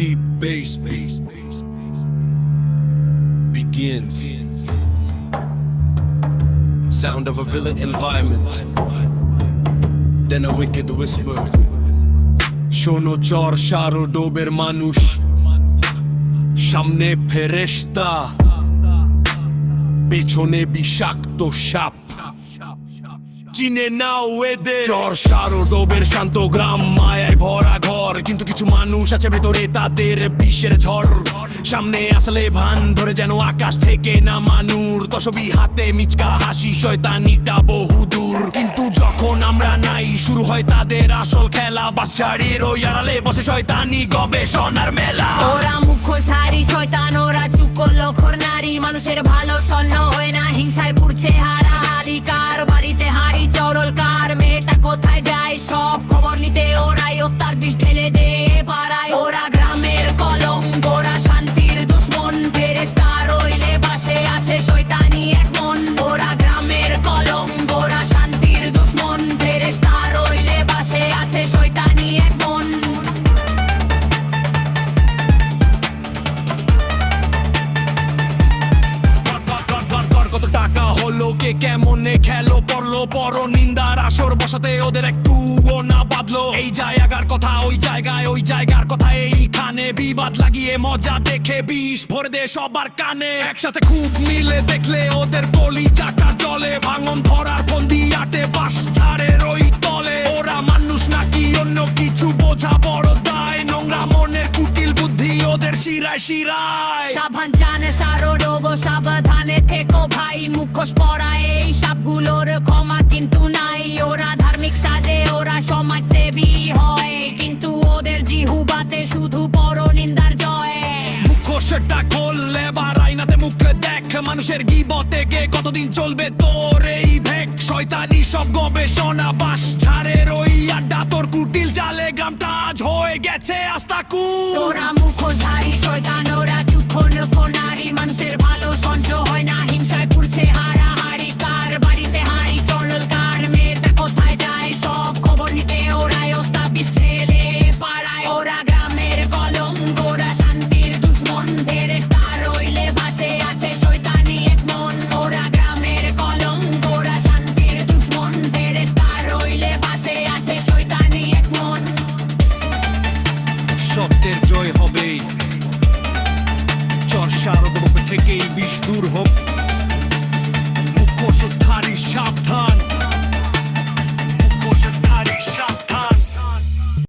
Deep bass begins. Sound of a villain environment, then a wicked whisper. শোনো চর সারো ডোবের মানুষ, সামনে ফেরেশতা, পেছনে বিষাক্ত সাপ। চিনে নাও এদের। চর সারো ডোবের শান্ত গ্রাম, মায়ায় ভরা ঘর, কিন্তু কিছু মানুষ আছে ভেতরে, তাদের বিশ্বের ঝড়। সামনে আসলে ভান ধরে যেন আকাশ থেকে নামা নূর, তসবি হাতে মিচকা হাসি, শয়তানিটা বহুদূর। কিন্তু যখন আমরা নাই, শুরু হয় তাদের আসল খেলা। বাচ্চাদের ওই আড়ালে বসে শয়তানি গবেষণার মেলা। ওরা মুখোশধারী শয়তান, ওরা চুকোলখোর নারী। মানুষের ভালো স্বর্ণ হয় না, হিংসায় পুড়ছে হারাহারি। কার বাড়িতে হাড়ি চড়ল, কার মেয়েটা কোথায় যায়, সব খবর নিতে ওরাই ওস্তাদ বিষ ঢেলে দে পাড়ায়। ওরা গ্রামের কলঙ্ক, ওরা শান্তির দুশ্মন। ফেরেশতা রইলে বাসে আছে শয়তানি এক মন। ওরা গ্রামের কলঙ্ক, ওরা শান্তির দুশ্মন। ফেরেশতা রইলে বাসে আছে শয়তানি এক মন। কত টাকা হলো, কে কেমনে খেলো, পড়লো পর নিন্দার আসর বসাতে ওদের একটু না বাদলো। এই জায়গার কথা ওই জায়গায়, ওই জায়গার কথা এইখানে, বিবাদ লাগিয়ে মজা দেখে বিষ ভরে দে সবার কানে। একসাথে খুব মিলে দেখলে ওদের বলি জাটা জলে, ভাঙন ধরার ফন্দি আটে বাস ছাড়ের ওই তলে। ওরা মানুষ নাকি অন্য কিছু বোঝা বড় দায়, নোংরা মনের কুটিল বুদ্ধি ওদের শিরায় শিরায়। সাবধান জানে সারো ডোবো, সাবধানে থেকো ভাই। মুখোশ পরা এই সাপগুলোর ক্ষমা কিন্তু নাই। ওরা ধার্মিক সাজে, ওরা সমাজসেবী হয়, কিন্তু ওদের জিহুবাতে শুধু পরনিন্দার জয়। মুখোশটা খোললে এবার আয়নাতে মুখে দেখ, মানুষের গিবতে গে কতদিন চলবে তোর এই ভেক। শয়তানি সব গবেষণা বাস ছাড়ের ওই আড্ডা, তোর কুটিল জালে গ্রামটা আজ হয়ে গেছে আস্তাকুল। ওরা